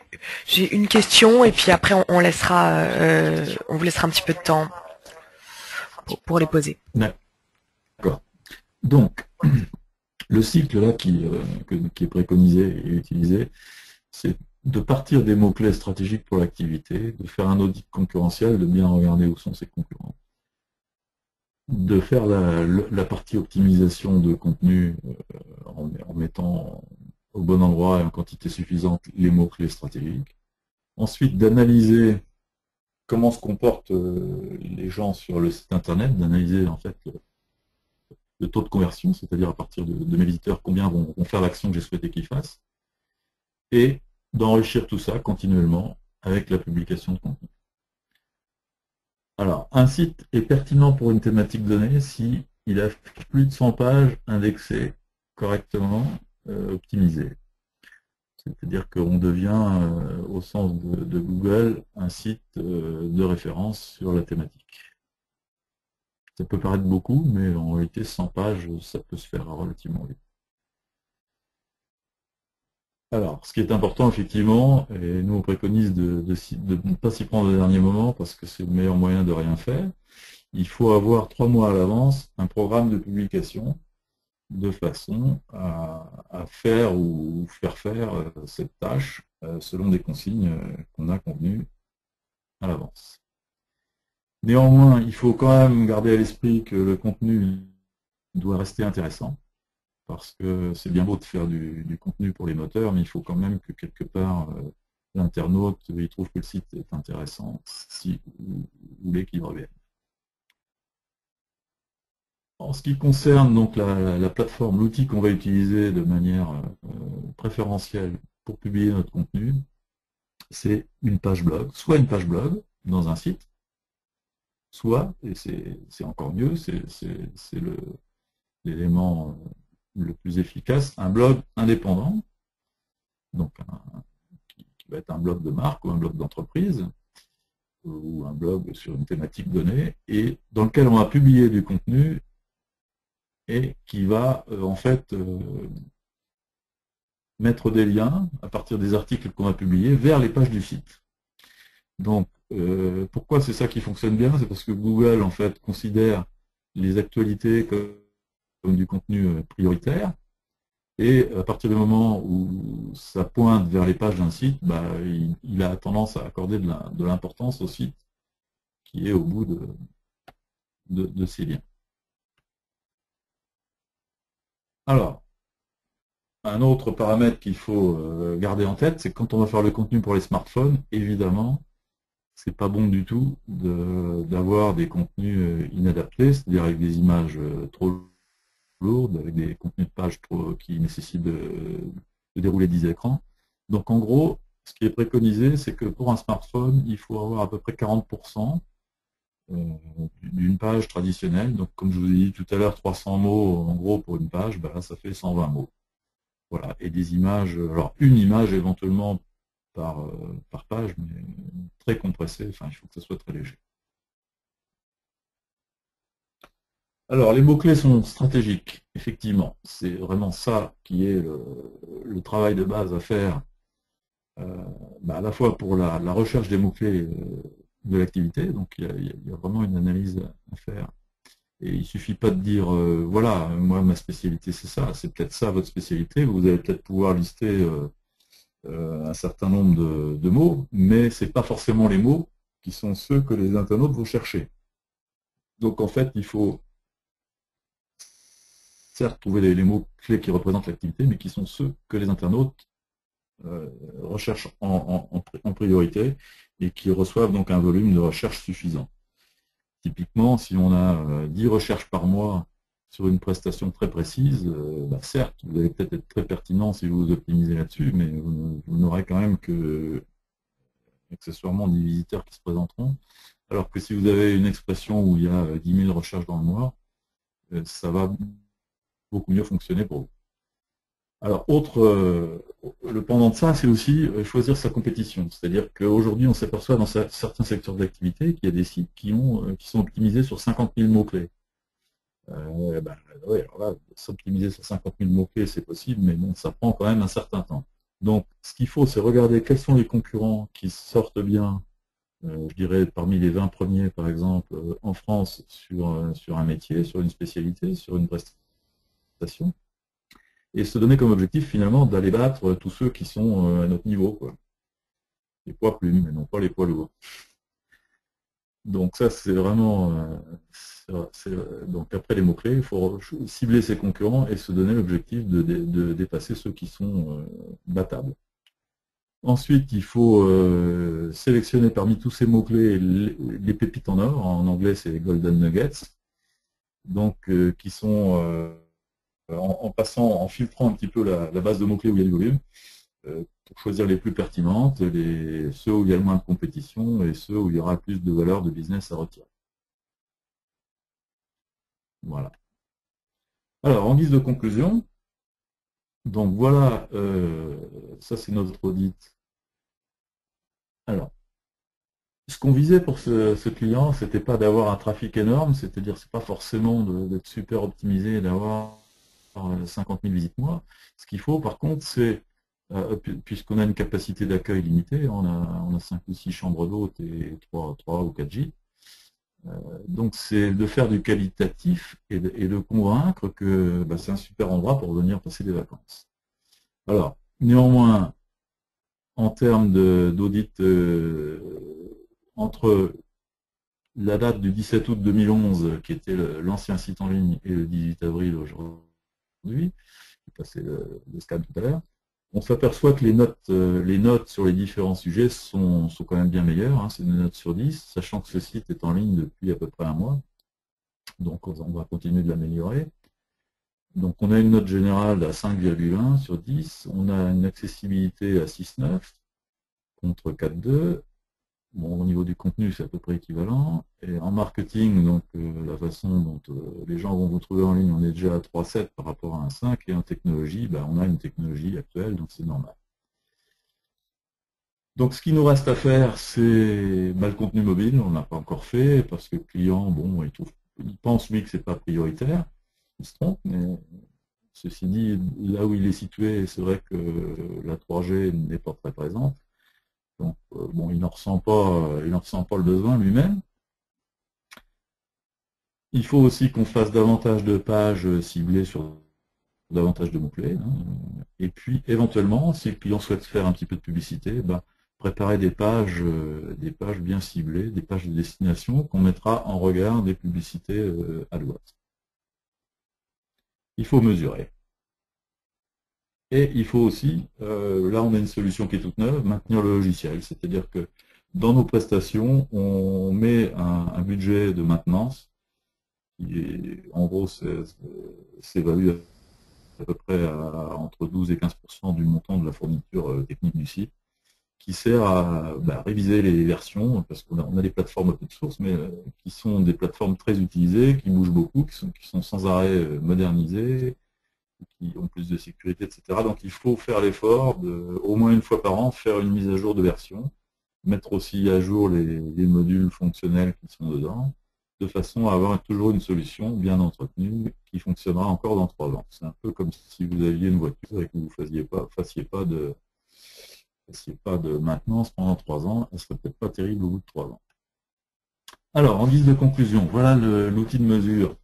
une question et puis après on laissera, on vous laissera un petit peu de temps pour les poser. D'accord. Donc, le cycle là qui est préconisé et utilisé, c'est de partir des mots-clés stratégiques pour l'activité, de faire un audit concurrentiel, de bien regarder où sont ses concurrents, de faire la partie optimisation de contenu en mettant au bon endroit et en quantité suffisante les mots-clés stratégiques. Ensuite, d'analyser comment se comportent les gens sur le site internet, d'analyser en fait le taux de conversion, c'est-à-dire à partir de mes visiteurs, combien vont faire l'action que j'ai souhaité qu'ils fassent, et d'enrichir tout ça continuellement avec la publication de contenu. Alors, un site est pertinent pour une thématique donnée si il a plus de 100 pages indexées correctement, optimisées. C'est-à-dire qu'on devient, au sens de Google, un site de référence sur la thématique. Ça peut paraître beaucoup, mais en réalité, 100 pages, ça peut se faire relativement vite. Alors, ce qui est important, effectivement, et nous on préconise de ne pas s'y prendre au dernier moment parce que c'est le meilleur moyen de rien faire, il faut avoir 3 mois à l'avance un programme de publication de façon à faire ou faire faire cette tâche selon des consignes qu'on a convenues à l'avance. Néanmoins, il faut quand même garder à l'esprit que le contenu doit rester intéressant, parce que c'est bien beau de faire du contenu pour les moteurs, mais il faut quand même que quelque part l'internaute il trouve que le site est intéressant si vous voulez qu'il revienne. En ce qui concerne donc la plateforme, l'outil qu'on va utiliser de manière préférentielle pour publier notre contenu, c'est une page blog, soit une page blog dans un site, soit, et c'est encore mieux, c'est l'élément le plus efficace, un blog indépendant, donc qui va être un blog de marque ou un blog d'entreprise, ou un blog sur une thématique donnée, et dans lequel on va publier du contenu et qui va en fait mettre des liens à partir des articles qu'on a publiés vers les pages du site. Donc, pourquoi c'est ça qui fonctionne bien? C'est parce que Google en fait considère les actualités comme du contenu prioritaire, et à partir du moment où ça pointe vers les pages d'un site, bah, il a tendance à accorder de l'importance au site qui est au bout de ces liens. Alors, un autre paramètre qu'il faut garder en tête, c'est que quand on va faire le contenu pour les smartphones, évidemment, c'est pas bon du tout d'avoir des contenus inadaptés, c'est-à-dire avec des images trop lourdes, avec des contenus de page qui nécessitent de dérouler 10 écrans. Donc en gros, ce qui est préconisé, c'est que pour un smartphone, il faut avoir à peu près 40% d'une page traditionnelle. Donc comme je vous ai dit tout à l'heure, 300 mots en gros pour une page, bah là ça fait 120 mots. Voilà, et des images, alors une image éventuellement par page, mais très compressée, enfin il faut que ça soit très léger. Alors les mots-clés sont stratégiques, effectivement. C'est vraiment ça qui est le travail de base à faire, à la fois pour la recherche des mots-clés de l'activité, donc il y a vraiment une analyse à faire. Et il ne suffit pas de dire, voilà, moi ma spécialité c'est ça, c'est peut-être ça votre spécialité, vous allez peut-être pouvoir lister un certain nombre de mots, mais ce n'est pas forcément les mots qui sont ceux que les internautes vont chercher. Donc en fait, il faut certes trouver les mots-clés qui représentent l'activité, mais qui sont ceux que les internautes recherchent en priorité et qui reçoivent donc un volume de recherche suffisant. Typiquement, si on a 10 recherches par mois sur une prestation très précise, certes, vous allez peut-être être très pertinent si vous vous optimisez là-dessus, mais vous n'aurez quand même que accessoirement 10 visiteurs qui se présenteront. Alors que si vous avez une expression où il y a 10 000 recherches dans le mois, ça va beaucoup mieux fonctionner pour vous. Alors, le pendant de ça, c'est aussi choisir sa compétition. C'est-à-dire qu'aujourd'hui, on s'aperçoit dans certains secteurs d'activité qu'il y a des sites qui sont optimisés sur 50 000 mots-clés. Ouais, alors là, s'optimiser sur 50 000 mots-clés, c'est possible, mais bon, ça prend quand même un certain temps. Donc, ce qu'il faut, c'est regarder quels sont les concurrents qui sortent bien, je dirais parmi les 20 premiers, par exemple, en France, sur un métier, sur une spécialité, sur une prestation, et se donner comme objectif, finalement, d'aller battre tous ceux qui sont à notre niveau, quoi. Les poids plumes, mais non pas les poids lourds. Donc ça, c'est vraiment... donc après les mots-clés, il faut cibler ses concurrents et se donner l'objectif de dépasser ceux qui sont battables. Ensuite, il faut sélectionner parmi tous ces mots-clés les pépites en or. En anglais, c'est les golden nuggets. Donc, qui sont, en filtrant un petit peu la base de mots-clés où il y a du volume, pour choisir les plus pertinentes, ceux où il y a le moins de compétition et ceux où il y aura plus de valeur de business à retirer. Voilà. Alors, en guise de conclusion, donc voilà, ça c'est notre audit. Alors, ce qu'on visait pour ce client, c'était pas d'avoir un trafic énorme, c'est-à-dire c'est pas forcément d'être super optimisé et d'avoir 50 000 visites mois. Ce qu'il faut par contre, c'est, puisqu'on a une capacité d'accueil limitée, on a 5 ou 6 chambres d'hôtes et 3 ou 4 gîtes, donc c'est de faire du qualitatif et de convaincre que c'est un super endroit pour venir passer des vacances. Alors, néanmoins, en termes d'audit entre la date du 17 août 2011, qui était l'ancien site en ligne, et le 18 avril aujourd'hui, j'ai passé le scan tout à l'heure, on s'aperçoit que les notes sur les différents sujets sont quand même bien meilleures, hein, c'est des notes sur 10, sachant que ce site est en ligne depuis à peu près un mois, donc on va continuer de l'améliorer. Donc on a une note générale à 5,1 sur 10, on a une accessibilité à 6,9 contre 4,2. Bon, au niveau du contenu, c'est à peu près équivalent. Et en marketing, donc la façon dont les gens vont vous trouver en ligne, on est déjà à 3,7 par rapport à un 5. Et en technologie, ben, on a une technologie actuelle, donc c'est normal. Donc ce qui nous reste à faire, c'est ben, le contenu mobile. On ne l'a pas encore fait parce que le client, bon, il pense lui que c'est pas prioritaire. Il se trompe, mais ceci dit, là où il est situé, c'est vrai que la 3G n'est pas très présente. Donc, bon, il n'en ressent pas le besoin lui-même. Il faut aussi qu'on fasse davantage de pages ciblées sur davantage de mots-clés. Hein. Et puis, éventuellement, si le client souhaite faire un petit peu de publicité, ben, préparer des pages bien ciblées, des pages de destination qu'on mettra en regard des publicités AdWords. Il faut mesurer. Et il faut aussi, là on a une solution qui est toute neuve, maintenir le logiciel. C'est-à-dire que dans nos prestations, on met un budget de maintenance qui est, en gros, s'évalue à peu près entre 12 et 15% du montant de la fourniture technique du site, qui sert à réviser les versions, parce qu'on a des plateformes open source, mais qui sont des plateformes très utilisées, qui bougent beaucoup, qui sont sans arrêt modernisées, qui ont plus de sécurité, etc. Donc il faut faire l'effort de, au moins une fois par an, faire une mise à jour de version, mettre aussi à jour les modules fonctionnels qui sont dedans, de façon à avoir toujours une solution bien entretenue qui fonctionnera encore dans 3 ans. C'est un peu comme si vous aviez une voiture et que vous ne fassiez pas de maintenance pendant 3 ans, elle ne serait peut-être pas terrible au bout de 3 ans. Alors, en guise de conclusion, voilà l'outil de mesure.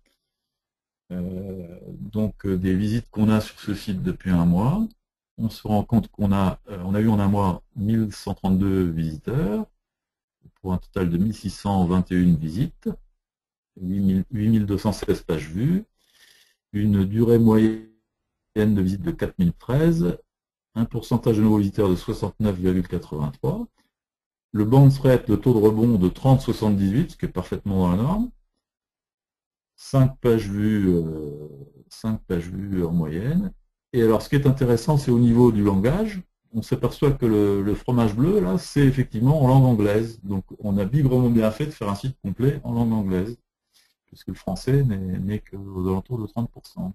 Donc des visites qu'on a sur ce site depuis un mois. On se rend compte qu'on on a eu en un mois 1132 visiteurs, pour un total de 1621 visites, 8216 pages vues, une durée moyenne de visite de 4013, un pourcentage de nouveaux visiteurs de 69,83, le bounce rate, le taux de rebond de 30,78, ce qui est parfaitement dans la norme, 5 pages vues en moyenne. Et alors, ce qui est intéressant, c'est au niveau du langage. On s'aperçoit que le fromage bleu, là, c'est effectivement en langue anglaise. Donc, on a bigrement bien fait de faire un site complet en langue anglaise, puisque le français n'est qu'aux alentours de 30%.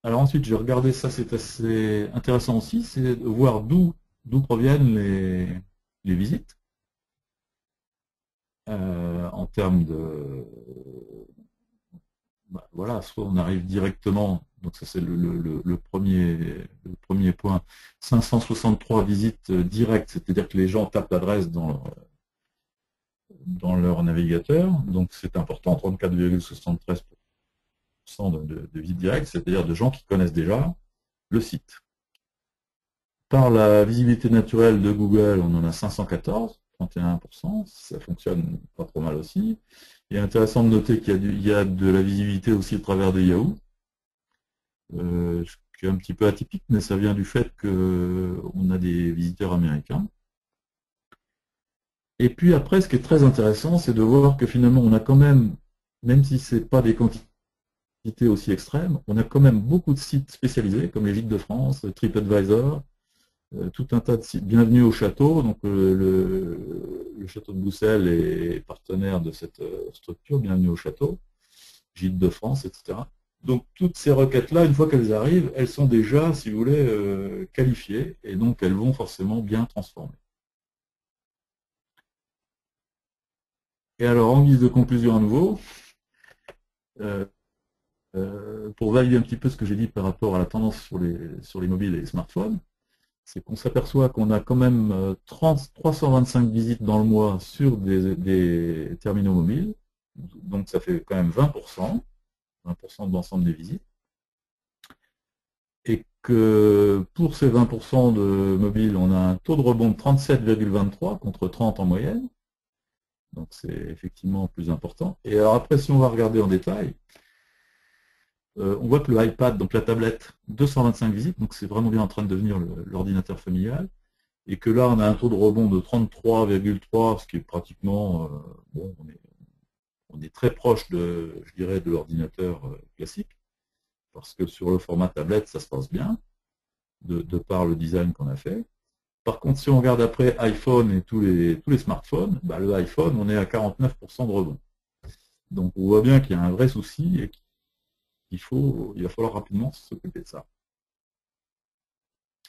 Alors ensuite, j'ai regardé ça, c'est assez intéressant aussi, c'est de voir d'où proviennent les visites. En termes de... voilà, soit on arrive directement, donc ça c'est le premier point, 563 visites directes, c'est-à-dire que les gens tapent l'adresse dans leur navigateur, donc c'est important, 34,73% de visites directes, c'est-à-dire de gens qui connaissent déjà le site. Par la visibilité naturelle de Google, on en a 514, 31%, ça fonctionne pas trop mal aussi. Il est intéressant de noter qu'il y a de la visibilité aussi au travers de Yahoo, ce qui est un petit peu atypique, mais ça vient du fait qu'on a des visiteurs américains. Et puis après, ce qui est très intéressant, c'est de voir que finalement, on a quand même si ce n'est pas des quantités aussi extrêmes, on a quand même beaucoup de sites spécialisés, comme les Gîtes de France, TripAdvisor, tout un tas de sites. Bienvenue au château, donc le château de Boussel est partenaire de cette structure, Bienvenue au château, Gîtes de France, etc. Donc toutes ces requêtes-là, une fois qu'elles arrivent, elles sont déjà, si vous voulez, qualifiées, et donc elles vont forcément bien transformer. Et alors, en guise de conclusion à nouveau, pour valider un petit peu ce que j'ai dit par rapport à la tendance sur les mobiles et les smartphones, c'est qu'on s'aperçoit qu'on a quand même 325 visites dans le mois sur des terminaux mobiles, donc ça fait quand même 20% de l'ensemble des visites. et que pour ces 20% de mobile, on a un taux de rebond de 37,23 contre 30 en moyenne. Donc c'est effectivement plus important. Et alors après, si on va regarder en détail, on voit que le iPad, donc la tablette, 225 visites, donc c'est vraiment bien en train de devenir l'ordinateur familial, et que là on a un taux de rebond de 33,3, ce qui est pratiquement, bon, on est très proche de, je dirais, de l'ordinateur classique, parce que sur le format tablette, ça se passe bien, de par le design qu'on a fait. Par contre, si on regarde après iPhone et tous les smartphones, bah, le iPhone, on est à 49% de rebond. Donc on voit bien qu'il y a un vrai souci et il va falloir rapidement s'occuper de ça.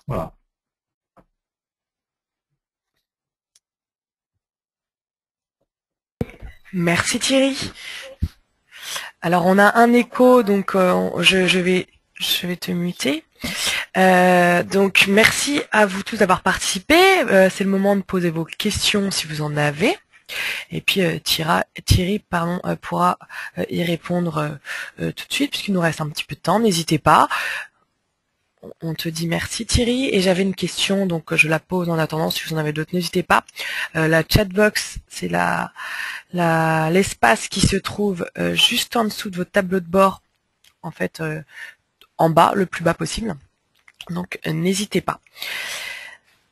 Voilà. Merci Thierry. Alors on a un écho, donc je vais te muter. Donc merci à vous tous d'avoir participé. C'est le moment de poser vos questions si vous en avez. Et puis Thierry pourra y répondre tout de suite puisqu'il nous reste un petit peu de temps. N'hésitez pas. On te dit merci Thierry. Et j'avais une question, donc je la pose en attendant. Si vous en avez d'autres, n'hésitez pas. La chatbox, c'est l'espace qui se trouve juste en dessous de votre tableau de bord, en fait en bas, le plus bas possible. Donc n'hésitez pas.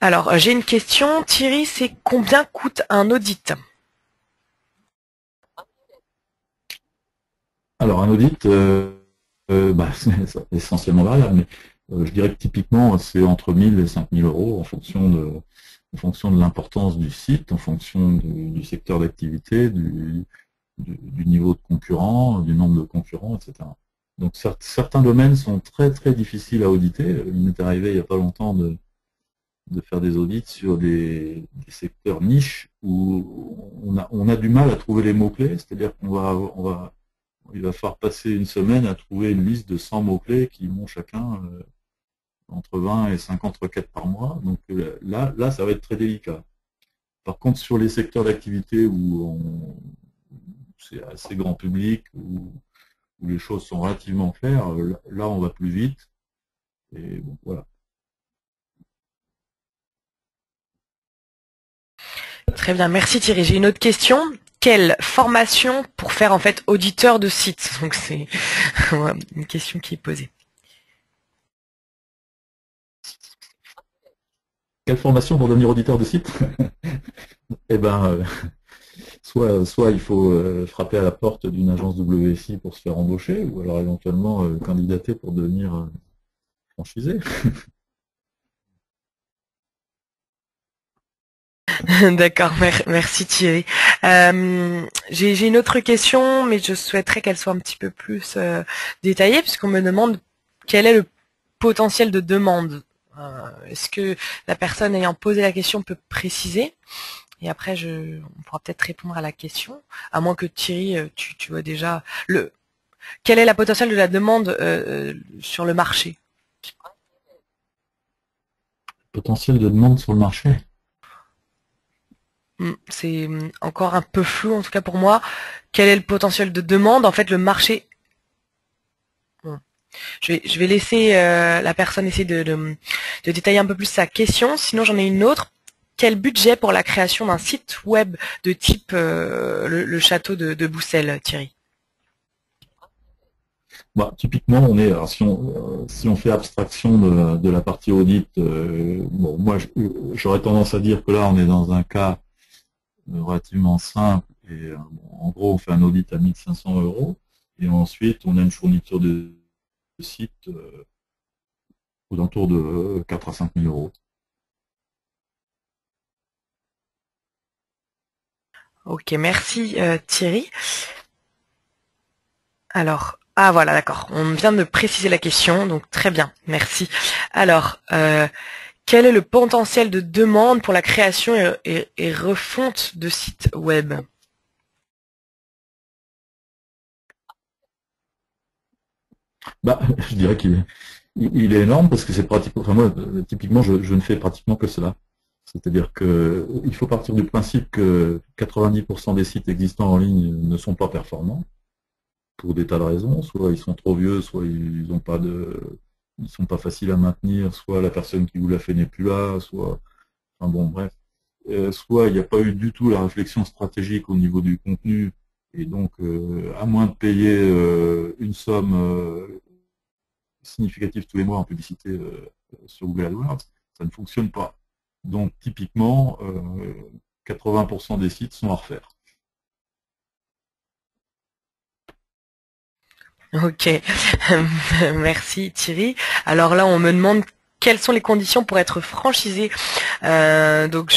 Alors j'ai une question, Thierry, c'est combien coûte un audit? Alors un audit, c'est essentiellement variable, mais je dirais que typiquement c'est entre 1000 et 5000 euros en fonction de l'importance du site, en fonction du secteur d'activité, du niveau de concurrents, du nombre de concurrents, etc. Donc certains domaines sont très très difficiles à auditer. Il m'est arrivé il n'y a pas longtemps de faire des audits sur des secteurs niches où on a du mal à trouver les mots-clés, c'est-à-dire il va falloir passer une semaine à trouver une liste de 100 mots-clés qui vont chacun entre 20 et 50 requêtes par mois. Donc là, ça va être très délicat. Par contre, sur les secteurs d'activité où c'est assez grand public, où les choses sont relativement claires, là, on va plus vite. Et bon, voilà. Très bien, merci Thierry. J'ai une autre question. Quelle formation pour faire en fait auditeur de site? Donc c'est une question qui est posée. Quelle formation pour devenir auditeur de site? Eh ben, soit il faut frapper à la porte d'une agence WSI pour se faire embaucher, ou alors éventuellement candidater pour devenir franchisé. D'accord, merci Thierry. J'ai une autre question, mais je souhaiterais qu'elle soit un petit peu plus détaillée, puisqu'on me demande quel est le potentiel de demande. Est-ce que la personne ayant posé la question peut préciser? Et après, on pourra peut-être répondre à la question, à moins que Thierry, tu vois déjà quel est la potentiel de la demande sur le marché? Potentiel de demande sur le marché? C'est encore un peu flou, en tout cas pour moi. Quel est le potentiel de demande? En fait, le marché... Bon. Je vais laisser la personne essayer de détailler un peu plus sa question. Sinon, j'en ai une autre. Quel budget pour la création d'un site web de type le château de Boussel, Thierry? Bah, typiquement, alors si on fait abstraction de la partie audit, bon, moi j'aurais tendance à dire que là on est dans un cas relativement simple et en gros on fait un audit à 1500 euros et ensuite on a une fourniture de site aux alentours de 4 à 5 000 euros. Ok, merci Thierry. Alors, ah voilà, d'accord. On vient de préciser la question, donc très bien, merci. Alors, quel est le potentiel de demande pour la création et refonte de sites web? Bah, je dirais qu'il est énorme parce que c'est pratiquement, enfin moi, typiquement, je ne fais pratiquement que cela. C'est-à-dire qu'il faut partir du principe que 90% des sites existants en ligne ne sont pas performants pour des tas de raisons. Soit ils sont trop vieux, soit ils n'ont pas ils sont pas faciles à maintenir, soit la personne qui vous l'a fait n'est plus là, soit, enfin bon, bref, soit il n'y a pas eu du tout la réflexion stratégique au niveau du contenu, et donc, à moins de payer une somme significative tous les mois en publicité sur Google AdWords, ça ne fonctionne pas. Donc, typiquement, 80% des sites sont à refaire. Ok, merci Thierry. Alors là, on me demande quelles sont les conditions pour être franchisé. Donc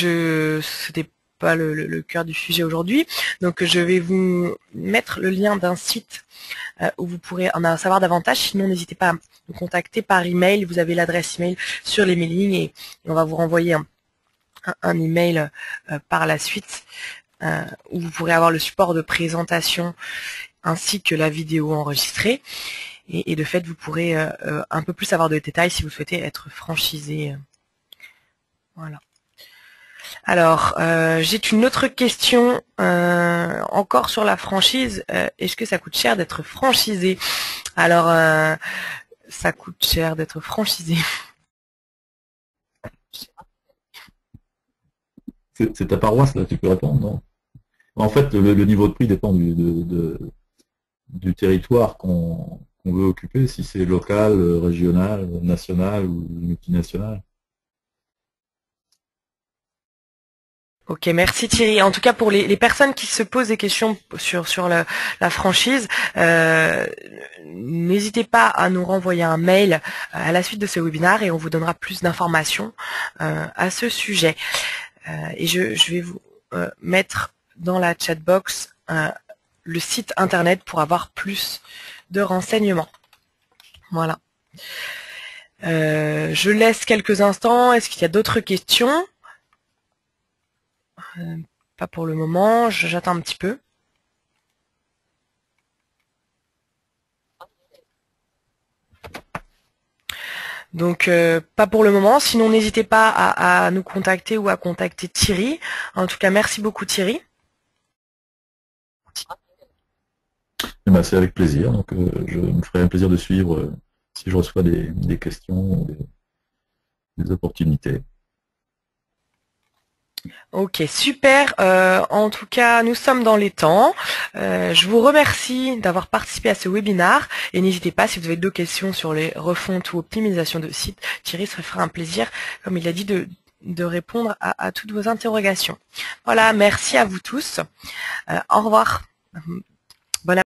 c'était pas le cœur du sujet aujourd'hui. Donc je vais vous mettre le lien d'un site où vous pourrez en savoir davantage. Sinon, n'hésitez pas à nous contacter par email. Vous avez l'adresse email sur les mailings et on va vous renvoyer un email par la suite où vous pourrez avoir le support de présentation ainsi que la vidéo enregistrée. Et de fait, vous pourrez un peu plus avoir de détails si vous souhaitez être franchisé. Voilà. Alors, j'ai une autre question encore sur la franchise. Est-ce que ça coûte cher d'être franchisé? Alors, ça coûte cher d'être franchisé. C'est ta paroisse, là, tu peux répondre, non? En fait, le niveau de prix dépend du territoire qu'on veut occuper, si c'est local, régional, national ou multinational. Ok, merci Thierry. En tout cas, pour les personnes qui se posent des questions sur la franchise, n'hésitez pas à nous renvoyer un mail à la suite de ce webinaire et on vous donnera plus d'informations à ce sujet. Et je vais vous mettre dans la chatbox le site internet pour avoir plus de renseignements. Voilà. Je laisse quelques instants. Est-ce qu'il y a d'autres questions? Pas pour le moment, j'attends un petit peu. Donc pas pour le moment, sinon n'hésitez pas à nous contacter ou à contacter Thierry. En tout cas, merci beaucoup Thierry. Eh ben, c'est avec plaisir, donc je me ferai un plaisir de suivre si je reçois des questions, des opportunités. Ok, super. En tout cas, nous sommes dans les temps. Je vous remercie d'avoir participé à ce webinaire et n'hésitez pas, si vous avez d'autres questions sur les refontes ou optimisations de sites, Thierry se fera un plaisir, comme il a dit, de répondre à toutes vos interrogations. Voilà, merci à vous tous. Au revoir. Bonne